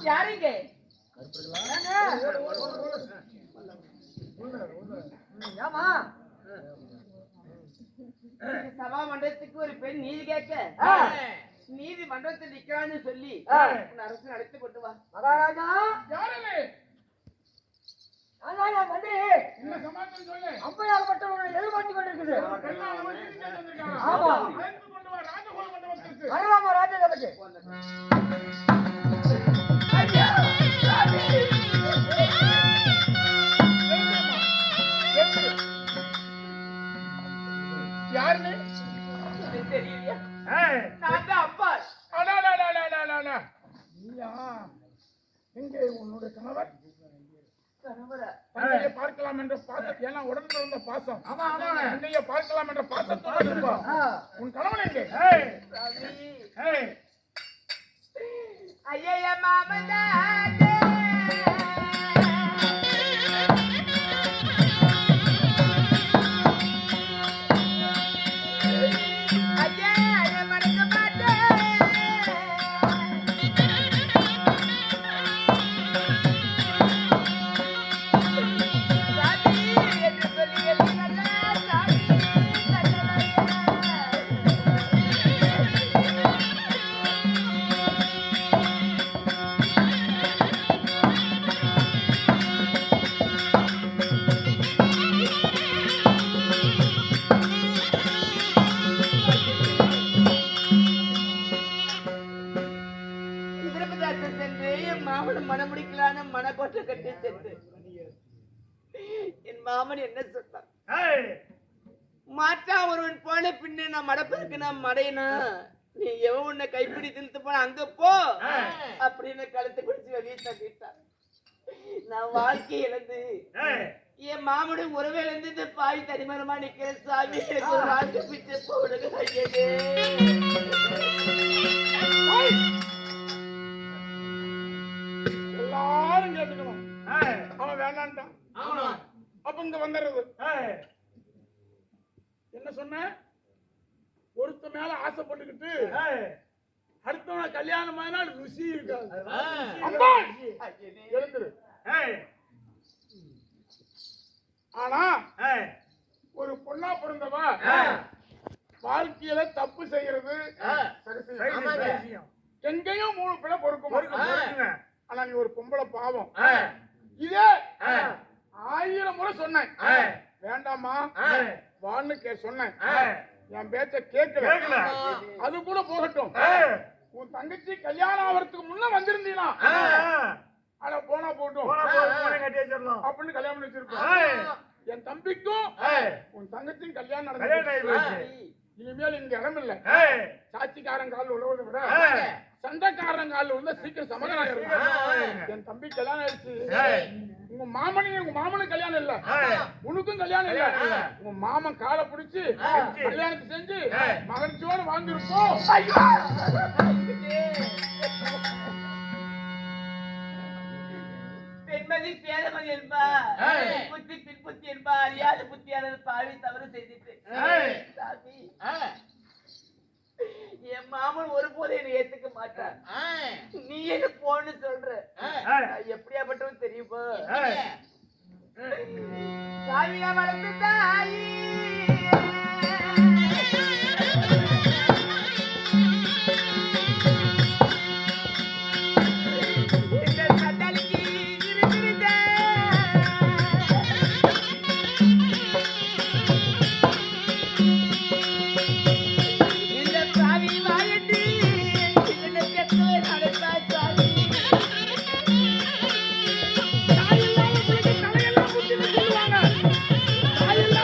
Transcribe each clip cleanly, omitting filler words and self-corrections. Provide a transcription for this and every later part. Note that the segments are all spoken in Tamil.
யாருங்க ஏமா சபா மண்டபத்துக்கு ஒரு பெண் நீதி கேட்க நீதி மண்டபத்தில் நிக்கிறான்னு சொல்லி அரசு அழைத்து கொண்டு வா. மகாராஜா யாரு வந்து என்ன சமாச்சாரம் சொல்லு. அம்பையாகப்பட்டவர்களை எதிர்பார்த்து கொண்டிருக்குது. ஆமா அழைத்து கொண்டு வா ராஜகோல மண்டபத்திற்கு. வரலாமா ராஜகோலத்துக்கு? யாருன்னு தெரியலையா? நான் தான் அப்பா. நீயா எங்கே உன்னுடைய கணவர்? கணவரா? தந்தையை பார்க்கலாம் என்ற பாசம், ஏன்னா உடனே இருந்த பாசம். தந்தையை பார்க்கலாம் என்ற பாசத்தோடு இருப்பான். உன் கணவன் எங்கே? ஐயா மாமன் மனமுடிக்கலான மனக்கோட்டை கட்டி சென்று என் மாமன் என்ன சொன்னான்? மாற்றா ஒருவன் போன பின்ன நான் மடப்பதற்கு நான் மடையணும். நீ எவன் உன்னை கைப்பிடி திழுத்து போன அங்க போ அப்படின்னு கழுத்து குடிச்சு வெளியே தள்ளிட்டான். நான் வாழ்க்கை இழந்து என் மாமனும் உறவே இழந்து இந்த பாய் தனிமரமா நிக்கிற சாமி எனக்கு ஒரு வாழ்க்கை பிச்சை போடுங்க ஐயனே. எல்லாரும் கேட்டுக்கணும். அவன் வேண்டான்ட்டான். அப்ப இங்க வந்துடுறது என்ன சொன்ன? ஒருத்த மேல ஆசைப்பட்டுக்கிட்டு அடுத்தவன கல்யாணம் ஆனாலும் ருசி இருக்காது. எழுந்துரு. ஆனா ஒரு பொண்ணா பிறந்தவா வாழ்க்கையில தப்பு செய்யறது எங்கேயும் 3 பிள்ளை பொறுக்கும். ஆனா நீ ஒரு பொம்பளை பாவம். இதே 1000 முறை சொன்னேன் வேண்டாமா வான்னு சொன்னேன். என் பேச்ச கேட்கல. அது கூட போகட்டும். உன் தங்கச்சி கல்யாணம் ஆகிறதுக்கு முன்ன வந்திருந்தீனா அட போனா போட்டும் அப்படின்னு கல்யாணம் பண்ணி வச்சிருக்கோம். என் தம்பிக்கும் உன் தங்கச்சியும் கல்யாணம் நடந்தது. இனிமேல் இங்க இடம் இல்ல. சாட்சிக்காரன் காலில் உள்ளவதை விட சண்டைக்காரன் காலில் உள்ள சீக்கிரம் சமாதானம். என் தம்பி கல்யாணம் ஆயிடுச்சு. உங்க மாமனுக்கு கல்யாணம் இல்ல, உனக்கும் கல்யாணம் இல்ல. உங்க மாமன் காலை பிடிச்சு கல்யாணத்தை செஞ்சு மகிழ்ச்சியோடு வாழ்ந்திருப்போம். பெண்மதி பேதமதி என்பா புத்தி பின்புத்தி என்பா அறியாத புத்தியானது பாவி தவறு செய்துட்டு என் மாமன் ஒருபோது என்னை ஏத்துக்க மாட்டான். நீ என்ன போன்னு சொல்ற எப்படியாப்பட்டவன் தெரியுமா? சாமியா வளர்த்து தாயி தாய்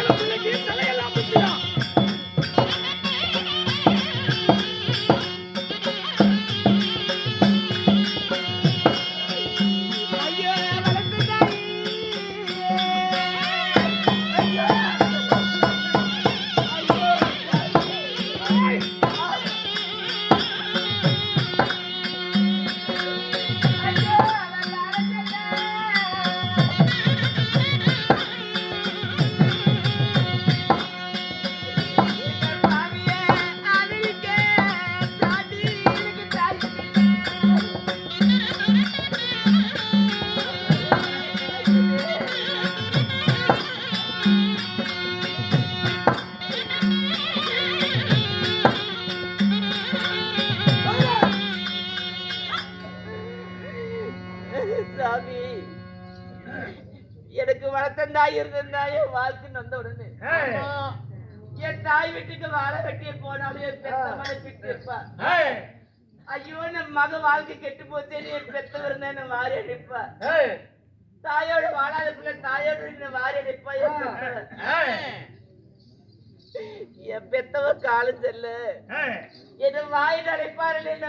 எனக்கு வளர்த்த தாய் இருந்தா என் வாழ்க்கைன்னு வந்த உடனே என் தாய் வீட்டுக்கு வாழ வெட்டிய போனாலும் என் பெத்தமான பிடிப்பா. ஐயோ என் மக வாழ்க்கை கெட்டு போச்சு, என் பெத்தவர் இருந்தா என்ன வாரி அடிப்பா. தாயோட வாழாத பிள்ளை தாயோட வாரி அடிப்பா. என் பெத்தவர் காலம் செல்ல என்ன வாயில் அடைப்பாரு, என்ன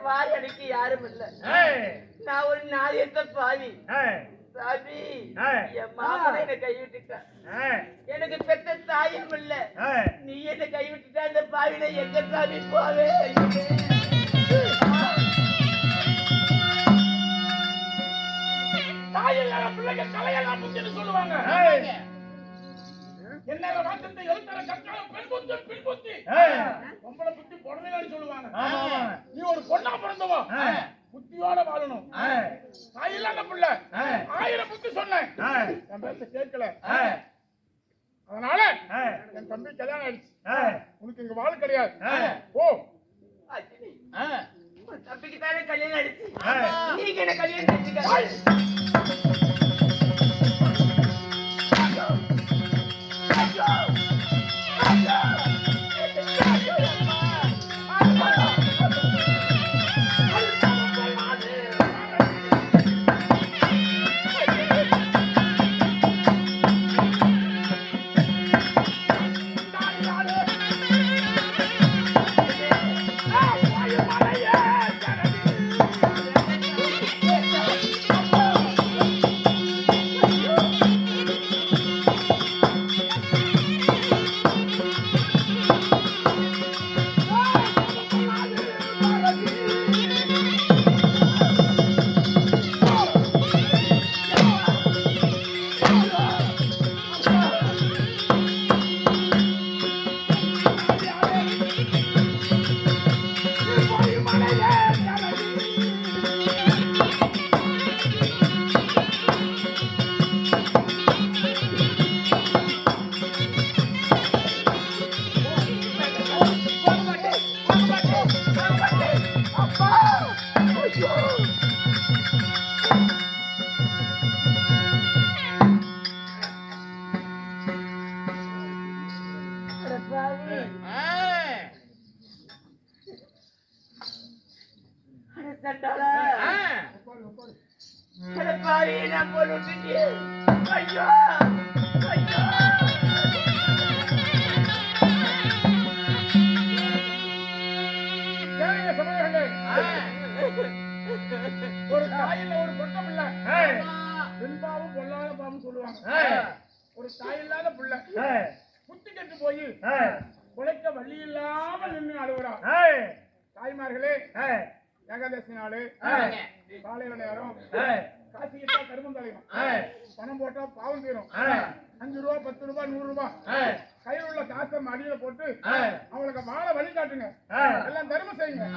வாரி அடைக்க யாரும் இல்ல. நான் ஒரு நாரியத்த பாவி சாமி, என் மாமனை என்ன கைவிட்டுட்டா. எனக்கு பெத்த தாயும் இல்ல, நீ என்ன கைவிட்டுட்டா. இந்த பாவில எங்க சாமி போவே? தாயெல்லாம் பிள்ளைகள் தலையெல்லாம் புத்தின்னு சொல்லுவாங்க. என்ன வாக்கத்தை எழுத்தர கட்டாயம் பெண் புத்தி பெண் புத்தி பொம்பளை புத்தி பொண்ணு சொல்லுவாங்க. நீ ஒரு பொண்ணா பிறந்தவோ புத்தியோட வாழணும். தாயில்லாத பிள்ளை 1000 புத்தி சொன்னேன், என் பேச கேட்கல. அதனால என் தம்பி கல்யாணம் ஆயிடுச்சு, உனக்கு இங்க வாழ கிடையாது. ஓ தம்பிக்கு தானே கல்யாணம் ஆயிடுச்சு, நீங்க என்ன கல்யாணம் செஞ்சுக்க. ஒரு தாயில்ல ஒரு பொட்டம் இல்ல, பெண்பாவும் பொல்லாத பாவம் சொல்லுவாங்க. ஒரு தாயில்லாத பிள்ளை புத்தி கெட்டு போய் குலைக்க வழி இல்லாம நின்று அழுகுறா. தாய்மார்களே, ஏகாதசி நாளு, காலையில நேரம், காசு கிட்டா கருமம் தலையும், பணம் போட்டா பாவம் தீரும். 5 ரூபா 10 ரூபா 100 ரூபாய் கையில் உள்ள காசை மடியில போட்டு அவங்களுக்கு வாழ வழி காட்டுங்க, எல்லாம் தர்மம் செய்யுங்க.